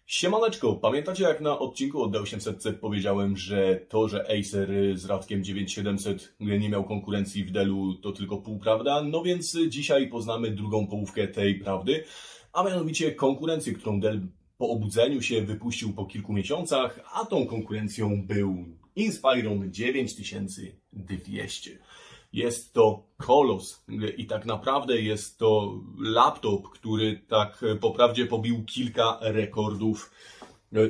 Siemaneczko, pamiętacie jak na odcinku o D800 powiedziałem, że to, że Acer z Radkiem 9700 nie miał konkurencji w Dellu, to tylko półprawda? No więc dzisiaj poznamy drugą połówkę tej prawdy, a mianowicie konkurencję, którą Dell po obudzeniu się wypuścił po kilku miesiącach, a tą konkurencją był Inspiron 9200. Jest to kolos i tak naprawdę jest to laptop, który tak poprawdzie pobił kilka rekordów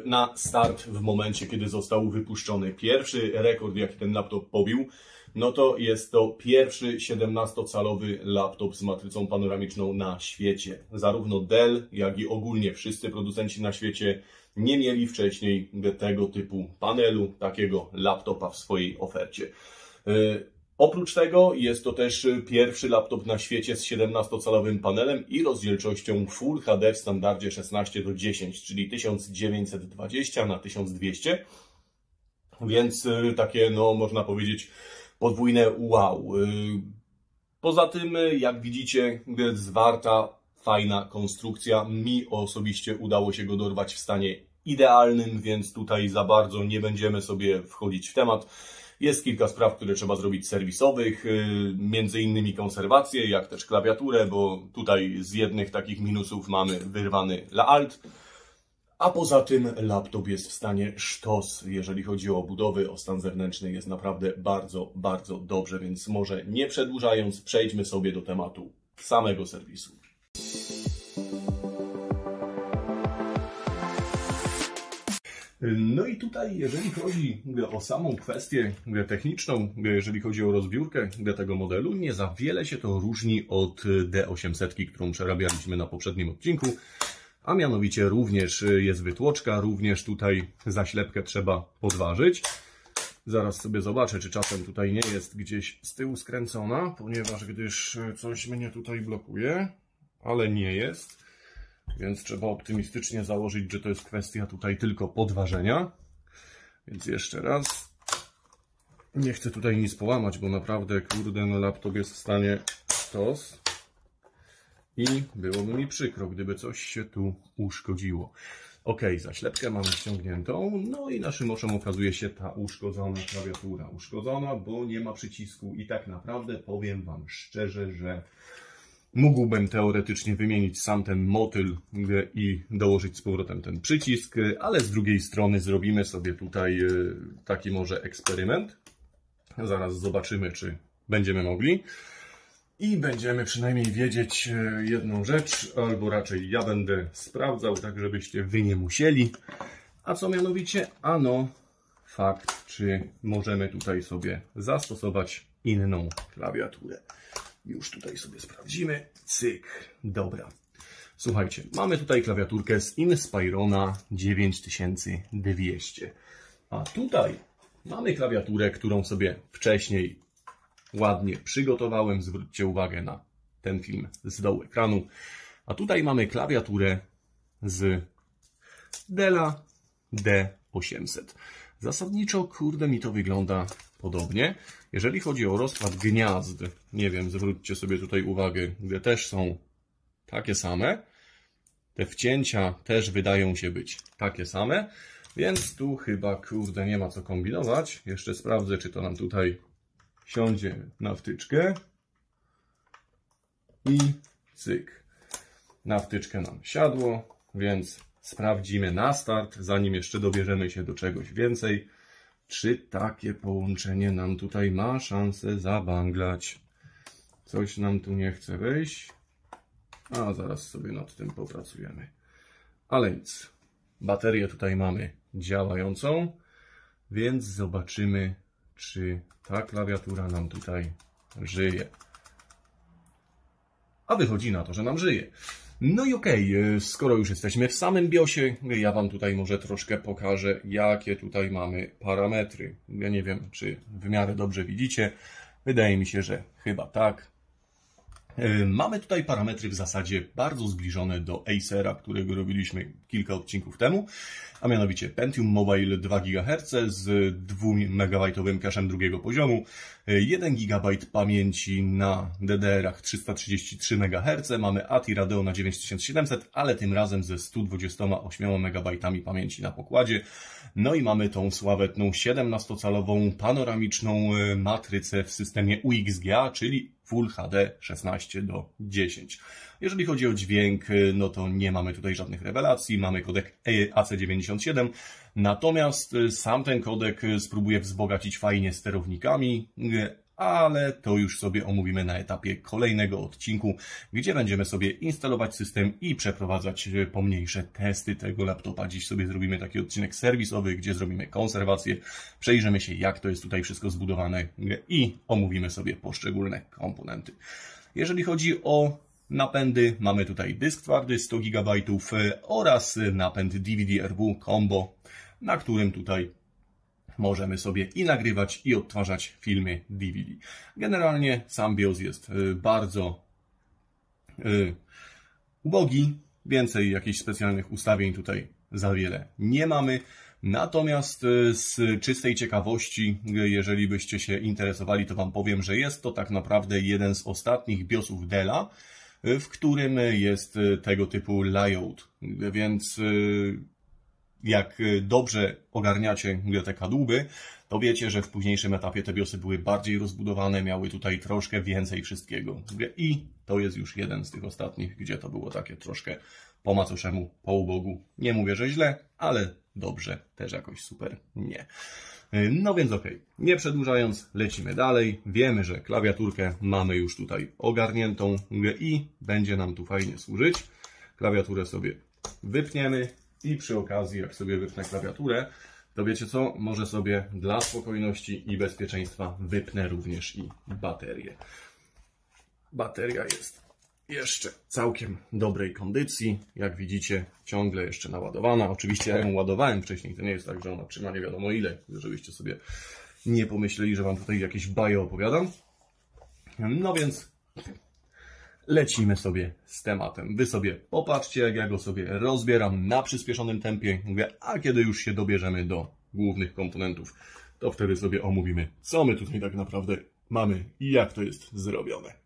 na start w momencie, kiedy został wypuszczony. Pierwszy rekord, jaki ten laptop pobił, no to jest to pierwszy 17-calowy laptop z matrycą panoramiczną na świecie. Zarówno Dell, jak i ogólnie wszyscy producenci na świecie nie mieli wcześniej tego typu panelu, takiego laptopa w swojej ofercie. Oprócz tego jest to też pierwszy laptop na świecie z 17-calowym panelem i rozdzielczością Full HD w standardzie 16:10, czyli 1920 na 1200. Więc takie, no można powiedzieć, podwójne wow. Poza tym, jak widzicie, zwarta, fajna konstrukcja. Mi osobiście udało się go dorwać w stanie idealnym, więc tutaj za bardzo nie będziemy sobie wchodzić w temat. Jest kilka spraw, które trzeba zrobić serwisowych, między innymi konserwację, jak też klawiaturę, bo tutaj z jednych takich minusów mamy wyrwany Alt. A poza tym laptop jest w stanie sztos, jeżeli chodzi o obudowy, o stan zewnętrzny jest naprawdę bardzo, bardzo dobrze, więc może nie przedłużając, przejdźmy sobie do tematu samego serwisu. No i tutaj, jeżeli chodzi o samą kwestię techniczną, jeżeli chodzi o rozbiórkę tego modelu, nie za wiele się to różni od D800, którą przerabialiśmy na poprzednim odcinku, a mianowicie również jest wytłoczka, również tutaj zaślepkę trzeba podważyć. Zaraz sobie zobaczę, czy czasem tutaj nie jest gdzieś z tyłu skręcona, ponieważ gdyż coś mnie tutaj blokuje, ale nie jest. Więc trzeba optymistycznie założyć, że to jest kwestia tutaj tylko podważenia. Więc jeszcze raz. Nie chcę tutaj nic połamać, bo naprawdę, kurde, no laptop jest w stanie sztos. I byłoby mi przykro, gdyby coś się tu uszkodziło. Ok, zaślepkę mamy ściągniętą. No i naszym oczom okazuje się ta uszkodzona klawiatura. Uszkodzona, bo nie ma przycisku. I tak naprawdę powiem Wam szczerze, że mógłbym teoretycznie wymienić sam ten motyl i dołożyć z powrotem ten przycisk, ale z drugiej strony zrobimy sobie tutaj taki może eksperyment. Zaraz zobaczymy, czy będziemy mogli. I będziemy przynajmniej wiedzieć jedną rzecz, albo raczej ja będę sprawdzał, tak żebyście Wy nie musieli. A co mianowicie? Ano fakt, czy możemy tutaj sobie zastosować inną klawiaturę. Już tutaj sobie sprawdzimy. Cyk. Dobra. Słuchajcie, mamy tutaj klawiaturkę z Inspirona 9200. A tutaj mamy klawiaturę, którą sobie wcześniej ładnie przygotowałem. Zwróćcie uwagę na ten film z dołu ekranu. A tutaj mamy klawiaturę z Della D800. Zasadniczo, kurde, mi to wygląda podobnie. Jeżeli chodzi o rozkład gniazd, nie wiem, zwróćcie sobie tutaj uwagę, gdzie też są takie same. Te wcięcia też wydają się być takie same, więc tu chyba, kurde, nie ma co kombinować. Jeszcze sprawdzę, czy to nam tutaj siądzie na wtyczkę. I cyk. Na wtyczkę nam siadło, więc sprawdzimy na start, zanim jeszcze dobierzemy się do czegoś więcej, czy takie połączenie nam tutaj ma szansę zabanglać. Coś nam tu nie chce wejść. A zaraz sobie nad tym popracujemy. Ale nic. Baterię tutaj mamy działającą, więc zobaczymy, czy ta klawiatura nam tutaj żyje. A wychodzi na to, że nam żyje. No i okej, skoro już jesteśmy w samym BIOSie, ja Wam tutaj może troszkę pokażę, jakie tutaj mamy parametry. Ja nie wiem, czy w miarę dobrze widzicie. Wydaje mi się, że chyba tak. Mamy tutaj parametry w zasadzie bardzo zbliżone do Acera, którego robiliśmy kilka odcinków temu, a mianowicie Pentium Mobile 2 GHz z 2 MB cache'em drugiego poziomu, 1 GB pamięci na DDR-ach 333 MHz, mamy ATI Radeona 9700, ale tym razem ze 128 MB pamięci na pokładzie. No i mamy tą sławetną 17-calową panoramiczną matrycę w systemie UXGA, czyli Full HD 16:10. Jeżeli chodzi o dźwięk, no to nie mamy tutaj żadnych rewelacji, mamy kodek AC97, natomiast sam ten kodek spróbuję wzbogacić fajnie sterownikami, ale to już sobie omówimy na etapie kolejnego odcinku, gdzie będziemy sobie instalować system i przeprowadzać pomniejsze testy tego laptopa. Dziś sobie zrobimy taki odcinek serwisowy, gdzie zrobimy konserwację, przejrzymy się, jak to jest tutaj wszystko zbudowane i omówimy sobie poszczególne komponenty. Jeżeli chodzi o napędy, mamy tutaj dysk twardy 100 GB oraz napęd DVD-RW combo, na którym tutaj możemy sobie i nagrywać, i odtwarzać filmy DVD. Generalnie sam BIOS jest bardzo ubogi, więcej jakichś specjalnych ustawień tutaj za wiele nie mamy. Natomiast z czystej ciekawości, jeżeli byście się interesowali, to Wam powiem, że jest to tak naprawdę jeden z ostatnich BIOSów Della, w którym jest tego typu layout, więc jak dobrze ogarniacie te kadłuby, to wiecie, że w późniejszym etapie te BIOSy były bardziej rozbudowane, miały tutaj troszkę więcej wszystkiego. I to jest już jeden z tych ostatnich, gdzie to było takie troszkę po macoszemu, po ubogu. Nie mówię, że źle, ale dobrze też jakoś super nie. No więc okej, nie przedłużając, lecimy dalej. Wiemy, że klawiaturkę mamy już tutaj ogarniętą i będzie nam tu fajnie służyć. Klawiaturę sobie wypniemy. I przy okazji, jak sobie wypnę klawiaturę, to wiecie co? Może sobie dla spokojności i bezpieczeństwa wypnę również i baterię. Bateria jest jeszcze całkiem dobrej kondycji. Jak widzicie, ciągle jeszcze naładowana. Oczywiście ja ją ładowałem wcześniej. To nie jest tak, że ona trzyma nie wiadomo ile. Żebyście sobie nie pomyśleli, że Wam tutaj jakieś baje opowiadam. No więc lecimy sobie z tematem. Wy sobie popatrzcie, jak ja go sobie rozbieram na przyspieszonym tempie, a kiedy już się dobierzemy do głównych komponentów, to wtedy sobie omówimy, co my tutaj tak naprawdę mamy i jak to jest zrobione.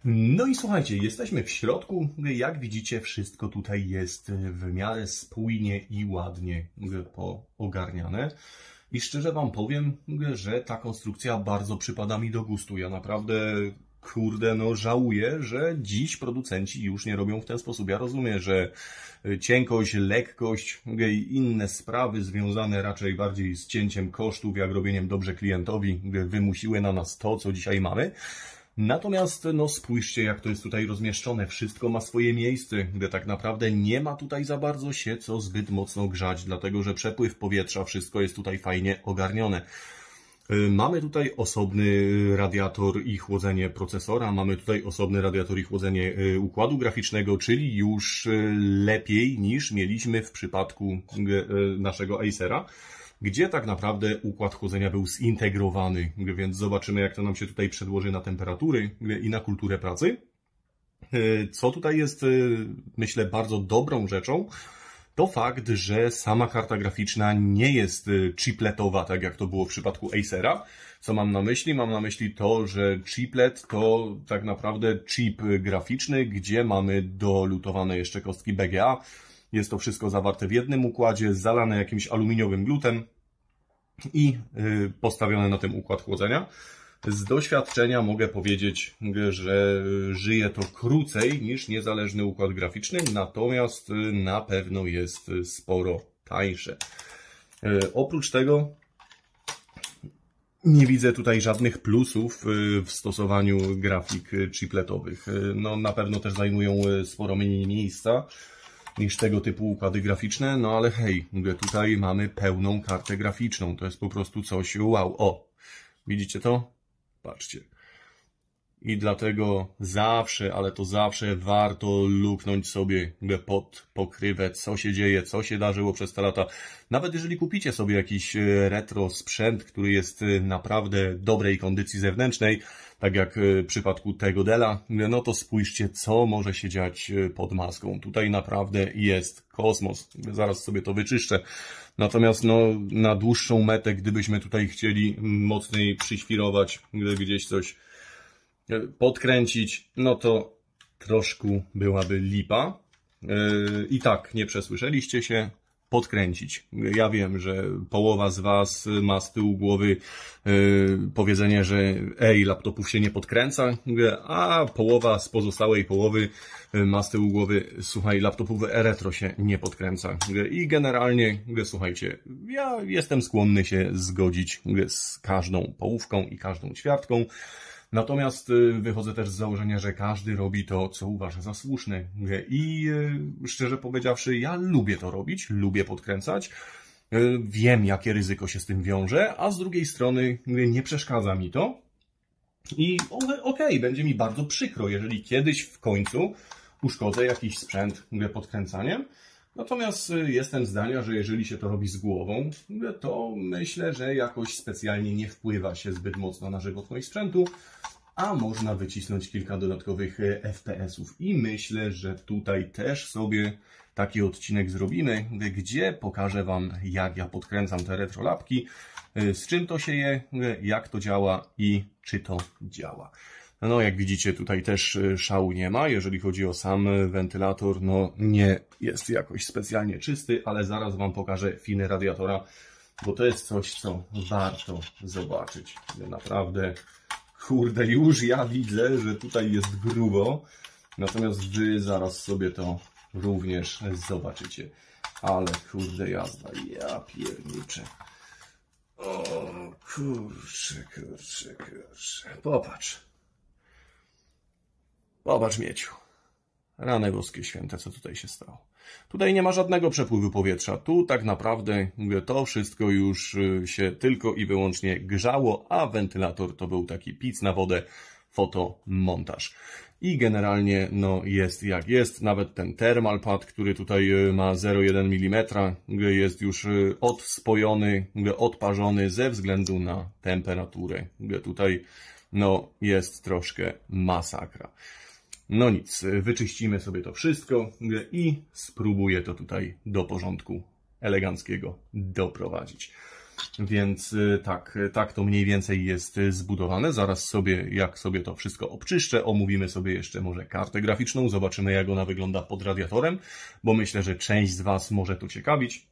No i słuchajcie, jesteśmy w środku. Jak widzicie, wszystko tutaj jest w miarę spójnie i ładnie poogarniane. I szczerze Wam powiem, że ta konstrukcja bardzo przypada mi do gustu. Ja naprawdę, kurde, no żałuję, że dziś producenci już nie robią w ten sposób. Ja rozumiem, że cienkość, lekkość i inne sprawy związane raczej bardziej z cięciem kosztów, jak robieniem dobrze klientowi, wymusiły na nas to, co dzisiaj mamy. Natomiast no spójrzcie, jak to jest tutaj rozmieszczone. Wszystko ma swoje miejsce, gdzie tak naprawdę nie ma tutaj za bardzo się co zbyt mocno grzać, dlatego że przepływ powietrza, wszystko jest tutaj fajnie ogarnione. Mamy tutaj osobny radiator i chłodzenie procesora, mamy tutaj osobny radiator i chłodzenie układu graficznego, czyli już lepiej niż mieliśmy w przypadku naszego Acera, gdzie tak naprawdę układ chłodzenia był zintegrowany, więc zobaczymy, jak to nam się tutaj przedłoży na temperatury i na kulturę pracy. Co tutaj jest, myślę, bardzo dobrą rzeczą, to fakt, że sama karta graficzna nie jest chipletowa, tak jak to było w przypadku Acera. Co mam na myśli? Mam na myśli to, że chiplet to tak naprawdę chip graficzny, gdzie mamy dolutowane jeszcze kostki BGA. Jest to wszystko zawarte w jednym układzie, zalane jakimś aluminiowym glutem i postawione na tym układ chłodzenia. Z doświadczenia mogę powiedzieć, że żyje to krócej niż niezależny układ graficzny, natomiast na pewno jest sporo tańsze. Oprócz tego nie widzę tutaj żadnych plusów w stosowaniu grafik chipletowych. No, na pewno też zajmują sporo mniej miejsca niż tego typu układy graficzne, no ale hej, tutaj mamy pełną kartę graficzną. To jest po prostu coś wow. O, widzicie to? Patrzcie. I dlatego zawsze, ale to zawsze warto luknąć sobie pod pokrywę, co się dzieje, co się darzyło przez te lata. Nawet jeżeli kupicie sobie jakiś retro sprzęt, który jest naprawdę dobrej kondycji zewnętrznej, tak jak w przypadku tego Della, no to spójrzcie, co może się dziać pod maską. Tutaj naprawdę jest kosmos. Zaraz sobie to wyczyszczę. Natomiast no, na dłuższą metę, gdybyśmy tutaj chcieli mocniej przyświrować, gdzieś coś podkręcić, no to troszkę byłaby lipa. I tak, nie przesłyszeliście się, podkręcić. Ja wiem, że połowa z Was ma z tyłu głowy powiedzenie, że laptopów się nie podkręca, a połowa z pozostałej połowy ma z tyłu głowy, słuchaj, laptopów retro się nie podkręca. I generalnie, słuchajcie, ja jestem skłonny się zgodzić z każdą połówką i każdą ćwiartką. Natomiast wychodzę też z założenia, że każdy robi to, co uważa za słuszne. I szczerze powiedziawszy, ja lubię to robić, lubię podkręcać. Wiem, jakie ryzyko się z tym wiąże, a z drugiej strony nie przeszkadza mi to. I okej, będzie mi bardzo przykro, jeżeli kiedyś w końcu uszkodzę jakiś sprzęt podkręcaniem. Natomiast jestem zdania, że jeżeli się to robi z głową, to myślę, że jakoś specjalnie nie wpływa się zbyt mocno na żywotność sprzętu, a można wycisnąć kilka dodatkowych FPS-ów. I myślę, że tutaj też sobie taki odcinek zrobimy, gdzie pokażę Wam, jak ja podkręcam te retrolapki, z czym to się je, jak to działa i czy to działa. No, jak widzicie, tutaj też szału nie ma. Jeżeli chodzi o sam wentylator, no nie jest jakoś specjalnie czysty, ale zaraz Wam pokażę finy radiatora, bo to jest coś, co warto zobaczyć. Naprawdę, kurde, już ja widzę, że tutaj jest grubo, natomiast Wy zaraz sobie to również zobaczycie. Ale kurde jazda, ja pierniczę. O kurczę. Popatrz. Popatrz, Mieciu. Rany boskie święte, co tutaj się stało. Tutaj nie ma żadnego przepływu powietrza. Tu tak naprawdę to wszystko już się tylko i wyłącznie grzało, a wentylator to był taki pic na wodę, fotomontaż. I generalnie no jest jak jest. Nawet ten thermal pad, który tutaj ma 0,1 mm, jest już odspojony, odparzony ze względu na temperaturę. Tutaj no jest troszkę masakra. No nic, wyczyścimy sobie to wszystko i spróbuję to tutaj do porządku eleganckiego doprowadzić. Więc tak to mniej więcej jest zbudowane. Zaraz sobie, jak sobie to wszystko obczyszczę, omówimy sobie jeszcze może kartę graficzną, zobaczymy, jak ona wygląda pod radiatorem, bo myślę, że część z Was może to ciekawić.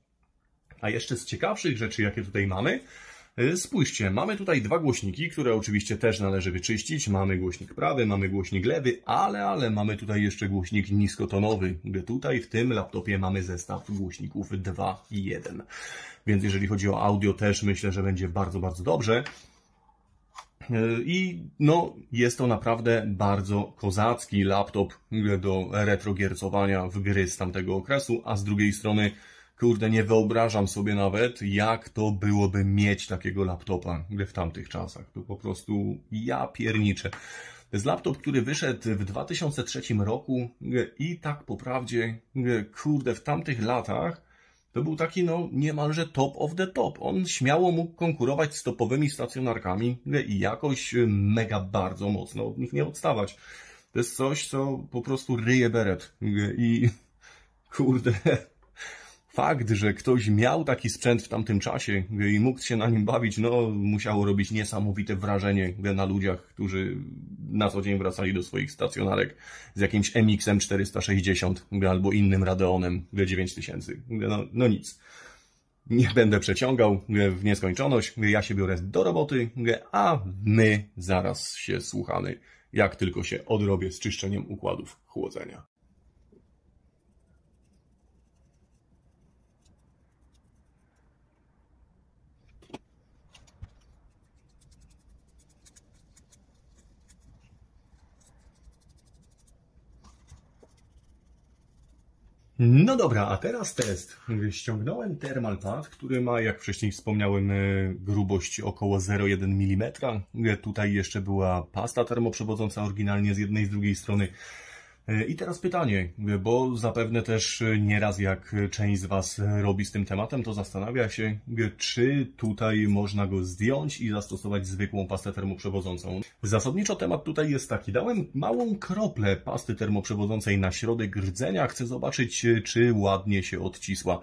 A jeszcze z ciekawszych rzeczy, jakie tutaj mamy, spójrzcie, mamy tutaj dwa głośniki, które oczywiście też należy wyczyścić. Mamy głośnik prawy, mamy głośnik lewy, ale mamy tutaj jeszcze głośnik niskotonowy. Tutaj w tym laptopie mamy zestaw głośników 2 i 1. Więc jeżeli chodzi o audio, też myślę, że będzie bardzo, bardzo dobrze. I no, jest to naprawdę bardzo kozacki laptop do retrogiercowania w gry z tamtego okresu, a z drugiej strony, kurde, nie wyobrażam sobie nawet, jak to byłoby mieć takiego laptopa w tamtych czasach. To po prostu ja pierniczę. To jest laptop, który wyszedł w 2003 roku i tak po prawdzie, kurde, w tamtych latach to był taki, no, niemalże top of the top. On śmiało mógł konkurować z topowymi stacjonarkami i jakoś mega bardzo mocno od nich nie odstawać. To jest coś, co po prostu ryje beret. I kurde, fakt, że ktoś miał taki sprzęt w tamtym czasie i mógł się na nim bawić, no, musiało robić niesamowite wrażenie na ludziach, którzy na co dzień wracali do swoich stacjonarek z jakimś MX-em 460 albo innym Radeonem 9000. No nic. Nie będę przeciągał w nieskończoność. Ja się biorę do roboty, a my zaraz się słuchamy, jak tylko się odrobię z czyszczeniem układów chłodzenia. No dobra, a teraz test. Ściągnąłem Thermalpad, który ma, jak wcześniej wspomniałem, grubość około 0,1 mm. Tutaj jeszcze była pasta termoprzewodząca oryginalnie z jednej i z drugiej strony. I teraz pytanie, bo zapewne też nieraz jak część z Was robi z tym tematem, to zastanawia się, czy tutaj można go zdjąć i zastosować zwykłą pastę termoprzewodzącą. Zasadniczo temat tutaj jest taki. Dałem małą kroplę pasty termoprzewodzącej na środek rdzenia. Chcę zobaczyć, czy ładnie się odcisła.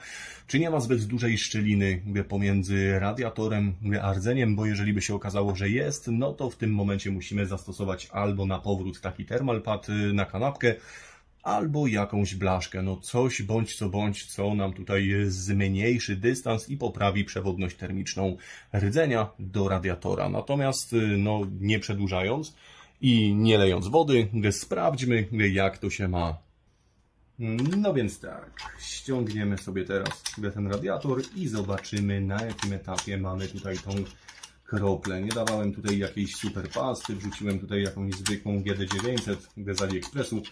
Czy nie ma zbyt dużej szczeliny pomiędzy radiatorem a rdzeniem, bo jeżeli by się okazało, że jest, no to w tym momencie musimy zastosować albo na powrót taki Thermalpad na kanapkę, albo jakąś blaszkę, no coś bądź co nam tutaj zmniejszy dystans i poprawi przewodność termiczną rdzenia do radiatora. Natomiast no, nie przedłużając i nie lejąc wody, sprawdźmy, jak to się ma. No więc tak, ściągniemy sobie teraz ten radiator i zobaczymy, na jakim etapie mamy tutaj tą kroplę. Nie dawałem tutaj jakiejś super pasty, wrzuciłem tutaj jakąś zwykłą GD900 z AliExpressu,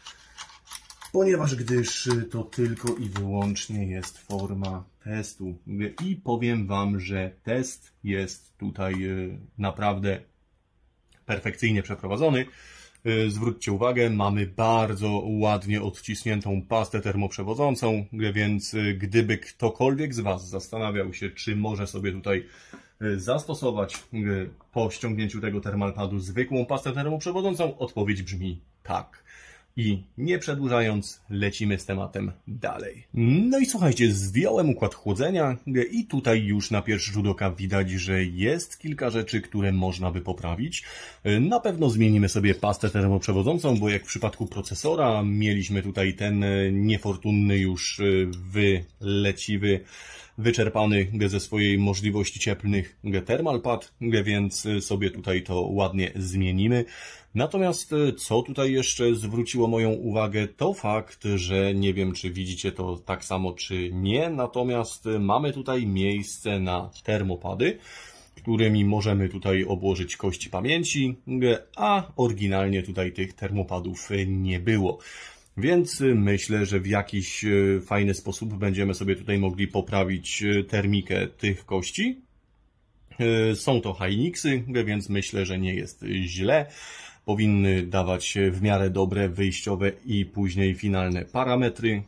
ponieważ gdyż to tylko i wyłącznie jest forma testu. I powiem Wam, że test jest tutaj naprawdę perfekcyjnie przeprowadzony. Zwróćcie uwagę, mamy bardzo ładnie odcisniętą pastę termoprzewodzącą, więc gdyby ktokolwiek z Was zastanawiał się, czy może sobie tutaj zastosować po ściągnięciu tego Thermalpadu zwykłą pastę termoprzewodzącą, odpowiedź brzmi tak. I nie przedłużając, lecimy z tematem dalej. No i słuchajcie, zdjąłem układ chłodzenia i tutaj już na pierwszy rzut oka widać, że jest kilka rzeczy, które można by poprawić. Na pewno zmienimy sobie pastę termoprzewodzącą, bo jak w przypadku procesora mieliśmy tutaj ten niefortunny już wyleciwy, wyczerpany ze swojej możliwości cieplnych Thermalpad, więc sobie tutaj to ładnie zmienimy. Natomiast co tutaj jeszcze zwróciło moją uwagę, to fakt, że nie wiem, czy widzicie to tak samo, czy nie, natomiast mamy tutaj miejsce na termopady, którymi możemy tutaj obłożyć kości pamięci, a oryginalnie tutaj tych termopadów nie było. Więc myślę, że w jakiś fajny sposób będziemy sobie tutaj mogli poprawić termikę tych kości. Są to Hynixy, więc myślę, że nie jest źle. Powinny dawać w miarę dobre wyjściowe i później finalne parametry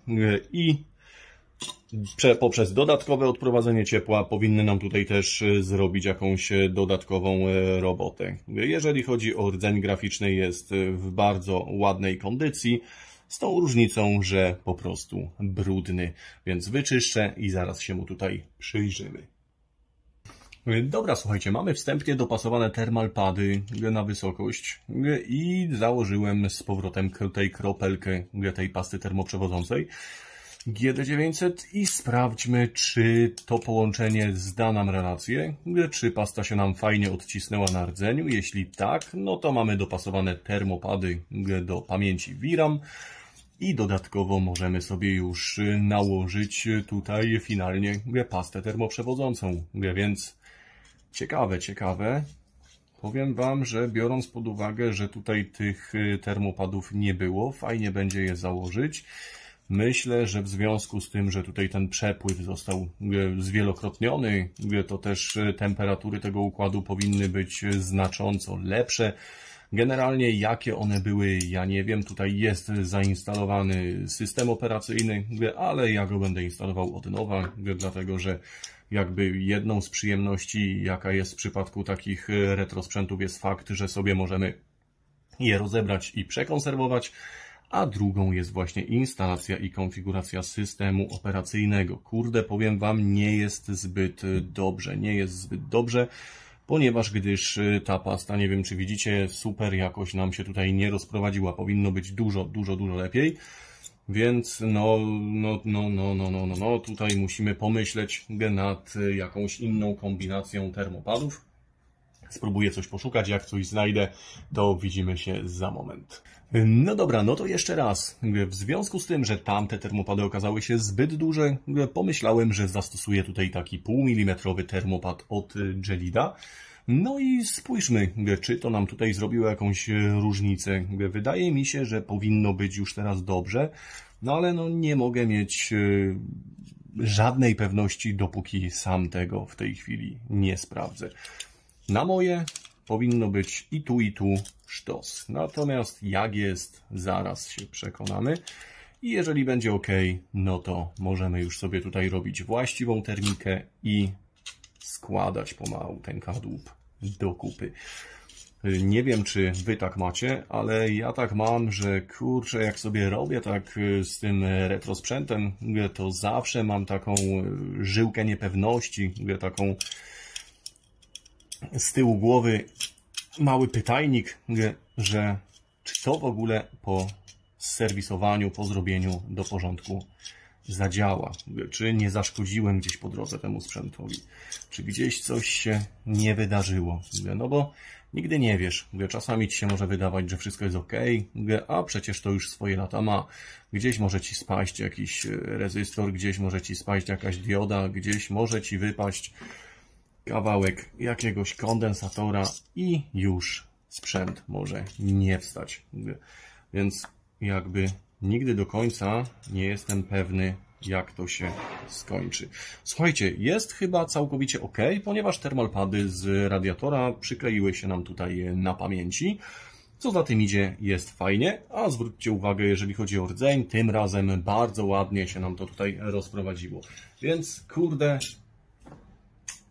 i poprzez dodatkowe odprowadzenie ciepła powinny nam tutaj też zrobić jakąś dodatkową robotę. Jeżeli chodzi o rdzeń graficzny, jest w bardzo ładnej kondycji, z tą różnicą, że po prostu brudny, więc wyczyszczę i zaraz się mu tutaj przyjrzymy. Dobra, słuchajcie, mamy wstępnie dopasowane Thermalpady na wysokość i założyłem z powrotem tej kropelkę tej pasty termoprzewodzącej GD900 i sprawdźmy, czy to połączenie zda nam relację, czy pasta się nam fajnie odcisnęła na rdzeniu. Jeśli tak, no to mamy dopasowane termopady do pamięci VRAM i dodatkowo możemy sobie już nałożyć tutaj finalnie pastę termoprzewodzącą, więc ciekawe. Powiem Wam, że biorąc pod uwagę, że tutaj tych termopadów nie było, fajnie będzie je założyć. Myślę, że w związku z tym, że tutaj ten przepływ został zwielokrotniony, to też temperatury tego układu powinny być znacząco lepsze. Generalnie jakie one były, ja nie wiem. Tutaj jest zainstalowany system operacyjny, ale ja go będę instalował od nowa, dlatego że jakby jedną z przyjemności, jaka jest w przypadku takich retro sprzętów, jest fakt, że sobie możemy je rozebrać i przekonserwować, a drugą jest właśnie instalacja i konfiguracja systemu operacyjnego. Kurde, powiem Wam, nie jest zbyt dobrze. ponieważ gdyż ta pasta, nie wiem czy widzicie, super jakoś nam się tutaj nie rozprowadziła, powinno być dużo lepiej. Więc tutaj musimy pomyśleć nad jakąś inną kombinacją termopadów. Spróbuję coś poszukać, jak coś znajdę, to widzimy się za moment. No dobra, no to jeszcze raz. W związku z tym, że tamte termopady okazały się zbyt duże, pomyślałem, że zastosuję tutaj taki półmilimetrowy termopad od Gelida. No i spójrzmy, czy to nam tutaj zrobiło jakąś różnicę. Wydaje mi się, że powinno być już teraz dobrze, no ale no nie mogę mieć żadnej pewności, dopóki sam tego w tej chwili nie sprawdzę. Na moje powinno być i tu sztos. Natomiast jak jest, zaraz się przekonamy. I jeżeli będzie ok, no to możemy już sobie tutaj robić właściwą termikę i składać pomału ten kadłub do kupy. Nie wiem, czy wy tak macie, ale ja tak mam, że kurczę, jak sobie robię tak z tym retro sprzętem, to zawsze mam taką żyłkę niepewności, taką z tyłu głowy mały pytajnik, że czy to w ogóle po serwisowaniu, po zrobieniu do porządku zadziała, czy nie zaszkodziłem gdzieś po drodze temu sprzętowi, czy gdzieś coś się nie wydarzyło, no bo nigdy nie wiesz, czasami ci się może wydawać, że wszystko jest ok, a przecież to już swoje lata ma, gdzieś może ci spaść jakiś rezystor, gdzieś może ci spaść jakaś dioda, gdzieś może ci wypaść kawałek jakiegoś kondensatora i już sprzęt może nie wstać. Więc jakby nigdy do końca nie jestem pewny, jak to się skończy. Słuchajcie, jest chyba całkowicie ok, ponieważ termalpady z radiatora przykleiły się nam tutaj na pamięci. Co za tym idzie, jest fajnie, a zwróćcie uwagę, jeżeli chodzi o rdzeń, tym razem bardzo ładnie się nam to tutaj rozprowadziło. Więc kurde,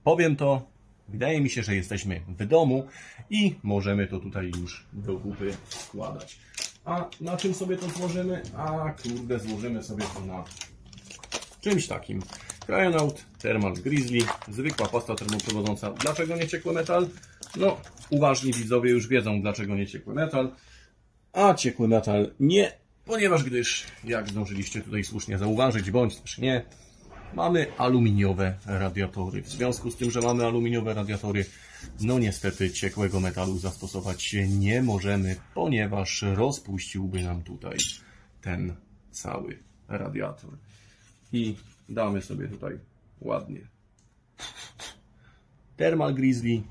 powiem to, wydaje mi się, że jesteśmy w domu i możemy to tutaj już do kupy składać. A na czym sobie to złożymy? A kurde, złożymy sobie to na czymś takim. Cryonaut Thermal Grizzly, zwykła pasta termoprzewodząca. Dlaczego nie ciekły metal? No, uważni widzowie już wiedzą, dlaczego nie ciekły metal, a ciekły metal nie, ponieważ gdyż, jak zdążyliście tutaj słusznie zauważyć, bądź też nie, mamy aluminiowe radiatory. W związku z tym, że mamy aluminiowe radiatory, no niestety ciekłego metalu zastosować się nie możemy, ponieważ rozpuściłby nam tutaj ten cały radiator. I damy sobie tutaj ładnie Thermal Grizzly,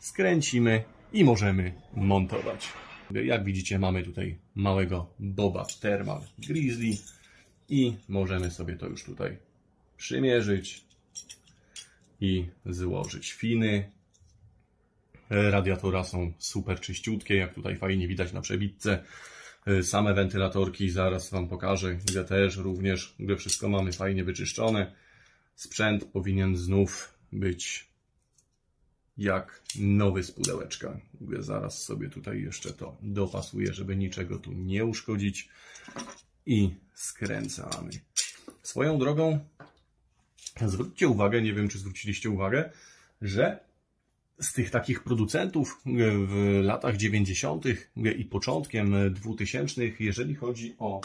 skręcimy i możemy montować. Jak widzicie, mamy tutaj małego Boba Thermal Grizzly i możemy sobie to już tutaj przymierzyć i złożyć. Finy radiatora są super czyściutkie, jak tutaj fajnie widać na przebitce. Same wentylatorki zaraz Wam pokażę, gdzie też również, gdzie wszystko mamy fajnie wyczyszczone. Sprzęt powinien znów być jak nowy z pudełeczka. Zaraz sobie tutaj jeszcze to dopasuję, żeby niczego tu nie uszkodzić. I skręcamy. Swoją drogą, zwróćcie uwagę, nie wiem czy zwróciliście uwagę, że z tych takich producentów w latach 90. i początkiem 2000, jeżeli chodzi o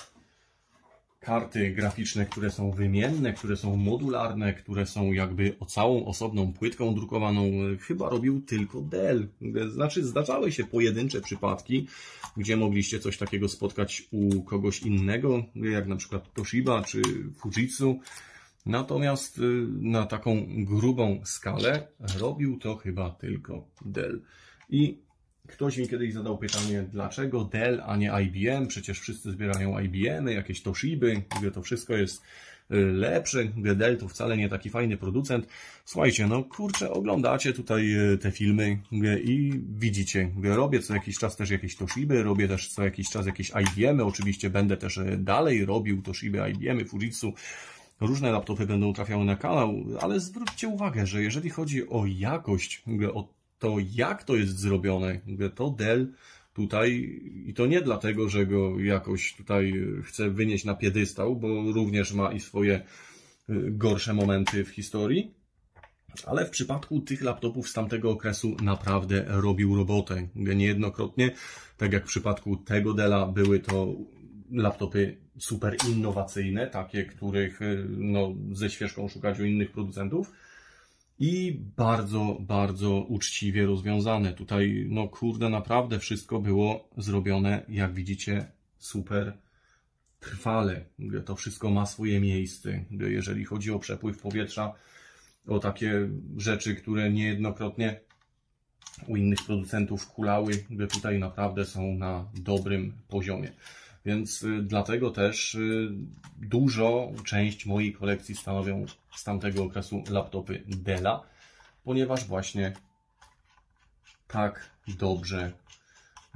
karty graficzne, które są wymienne, które są modularne, które są jakby całą osobną płytką drukowaną, chyba robił tylko Dell. Znaczy zdarzały się pojedyncze przypadki, gdzie mogliście coś takiego spotkać u kogoś innego, jak na przykład Toshiba czy Fujitsu. Natomiast na taką grubą skalę robił to chyba tylko Dell. I ktoś mi kiedyś zadał pytanie, dlaczego Dell, a nie IBM? Przecież wszyscy zbierają IBM-y, jakieś Toshiby, gdzie to wszystko jest lepsze, gdzie Dell to wcale nie taki fajny producent. Słuchajcie, no kurczę, oglądacie tutaj te filmy i widzicie, robię co jakiś czas też jakieś Toshiby, robię też co jakiś czas jakieś IBM-y, oczywiście będę też dalej robił Toshiby, IBM-y, Fujitsu. Różne laptopy będą trafiały na kanał, ale zwróćcie uwagę, że jeżeli chodzi o jakość, o to jak to jest zrobione, to Dell tutaj, i to nie dlatego, że go jakoś tutaj chce wynieść na piedestał, bo również ma i swoje gorsze momenty w historii, Ale w przypadku tych laptopów z tamtego okresu naprawdę robił robotę. Niejednokrotnie, tak jak w przypadku tego Della, były to laptopy super innowacyjne, takie, których no, ze świeżką szukać u innych producentów i bardzo, bardzo uczciwie rozwiązane. Tutaj, no kurde, naprawdę wszystko było zrobione, jak widzicie, super trwale. To wszystko ma swoje miejsce. Jeżeli chodzi o przepływ powietrza, o takie rzeczy, które niejednokrotnie u innych producentów kulały, tutaj naprawdę są na dobrym poziomie. Więc dlatego też dużą część mojej kolekcji stanowią z tamtego okresu laptopy Della, ponieważ właśnie tak dobrze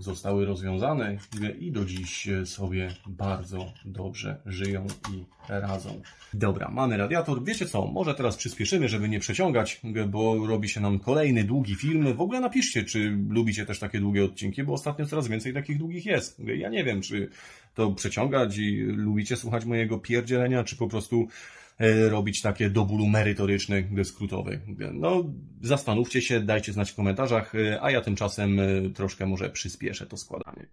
zostały rozwiązane i do dziś sobie bardzo dobrze żyją i radzą. Dobra, mamy radiator. Wiecie co, może teraz przyspieszymy, żeby nie przeciągać, bo robi się nam kolejny długi film. W ogóle napiszcie, czy lubicie też takie długie odcinki, bo ostatnio coraz więcej takich długich jest. Ja nie wiem, czy to przeciągać i lubicie słuchać mojego pierdzielenia, czy po prostu robić takie do bólu merytoryczne, skrótowe. No, zastanówcie się, dajcie znać w komentarzach, a ja tymczasem troszkę może przyspieszę to składanie.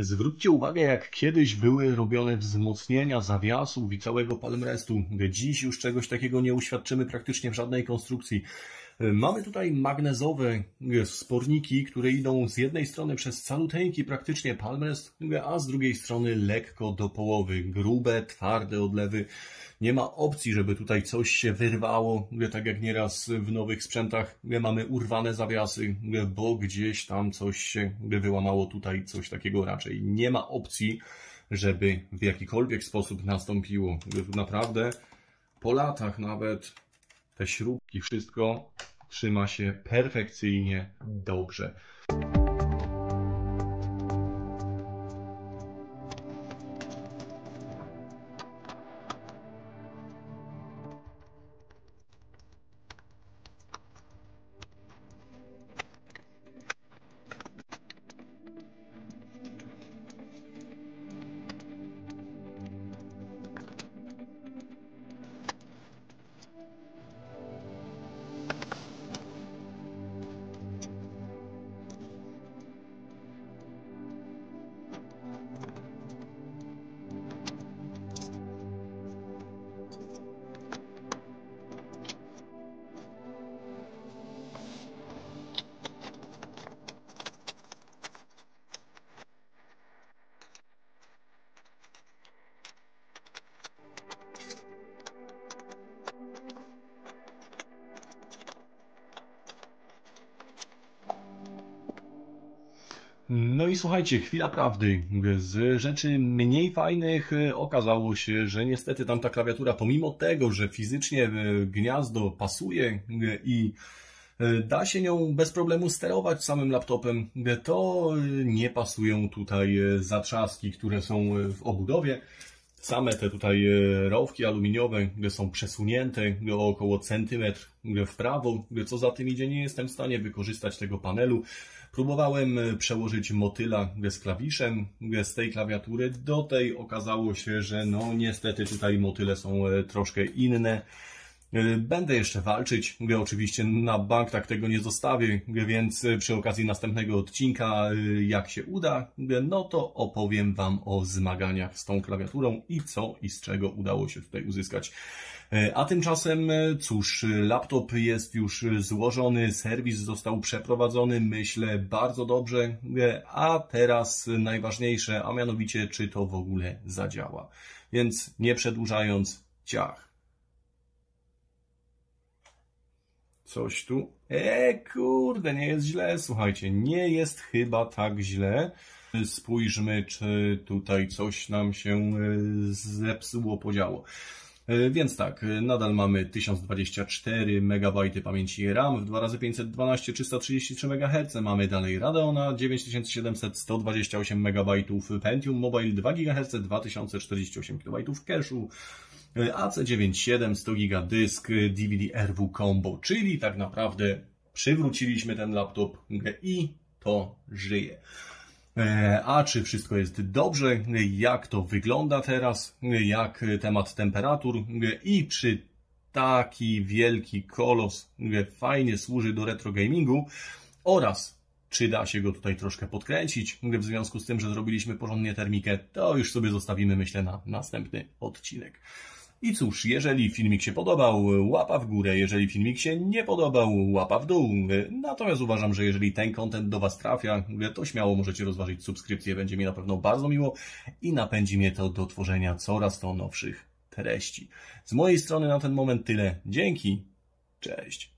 Zwróćcie uwagę, jak kiedyś były robione wzmocnienia zawiasów i całego palmrestu. Dziś już czegoś takiego nie uświadczymy praktycznie w żadnej konstrukcji. Mamy tutaj magnezowe sporniki, które idą z jednej strony przez caluteńki praktycznie palmrest, a z drugiej strony lekko do połowy. Grube, twarde odlewy. Nie ma opcji, żeby tutaj coś się wyrwało, tak jak nieraz w nowych sprzętach mamy urwane zawiasy, bo gdzieś tam coś się wyłamało, tutaj coś takiego raczej nie ma opcji, żeby w jakikolwiek sposób nastąpiło. Tu naprawdę po latach nawet te śrubki, wszystko trzyma się perfekcyjnie dobrze. No i słuchajcie, chwila prawdy. Z rzeczy mniej fajnych okazało się, że niestety tamta klawiatura, pomimo tego, że fizycznie gniazdo pasuje i da się nią bez problemu sterować samym laptopem, to nie pasują tutaj zatrzaski, które są w obudowie. Same te tutaj rowki aluminiowe są przesunięte o około centymetr w prawo, co za tym idzie, nie jestem w stanie wykorzystać tego panelu. Próbowałem przełożyć motyla z klawiszem z tej klawiatury do tej. Okazało się, że no niestety tutaj motyle są troszkę inne Będę jeszcze walczyć, oczywiście na bank tak tego nie zostawię, więc przy okazji następnego odcinka, jak się uda, no to opowiem Wam o zmaganiach z tą klawiaturą i co i z czego udało się tutaj uzyskać. A tymczasem, cóż, laptop jest już złożony, serwis został przeprowadzony, myślę, bardzo dobrze, a teraz najważniejsze, a mianowicie, czy to w ogóle zadziała. Więc nie przedłużając, ciach. Coś tu? Kurde, nie jest źle, słuchajcie, nie jest chyba tak źle. Spójrzmy, czy tutaj coś nam się zepsuło, podziało. Więc tak, nadal mamy 1024 MB pamięci RAM w 2x512 333 MHz. Mamy dalej Radeona 9700 128 MB Pentium Mobile 2 GHz 2048 KB cache'u. AC97 100 GB dysk DVD-RW Combo, czyli tak naprawdę przywróciliśmy ten laptop i to żyje. A czy wszystko jest dobrze? Jak to wygląda teraz? Jak temat temperatur? I czy taki wielki kolos fajnie służy do retro gamingu? Oraz czy da się go tutaj troszkę podkręcić? W związku z tym, że zrobiliśmy porządnie termikę, to już sobie zostawimy, myślę, na następny odcinek. I cóż, jeżeli filmik się podobał, łapa w górę, jeżeli filmik się nie podobał, łapa w dół. Natomiast uważam, że jeżeli ten content do Was trafia, to śmiało możecie rozważyć subskrypcję, będzie mi na pewno bardzo miło i napędzi mnie to do tworzenia coraz to nowszych treści. Z mojej strony na ten moment tyle. Dzięki, cześć.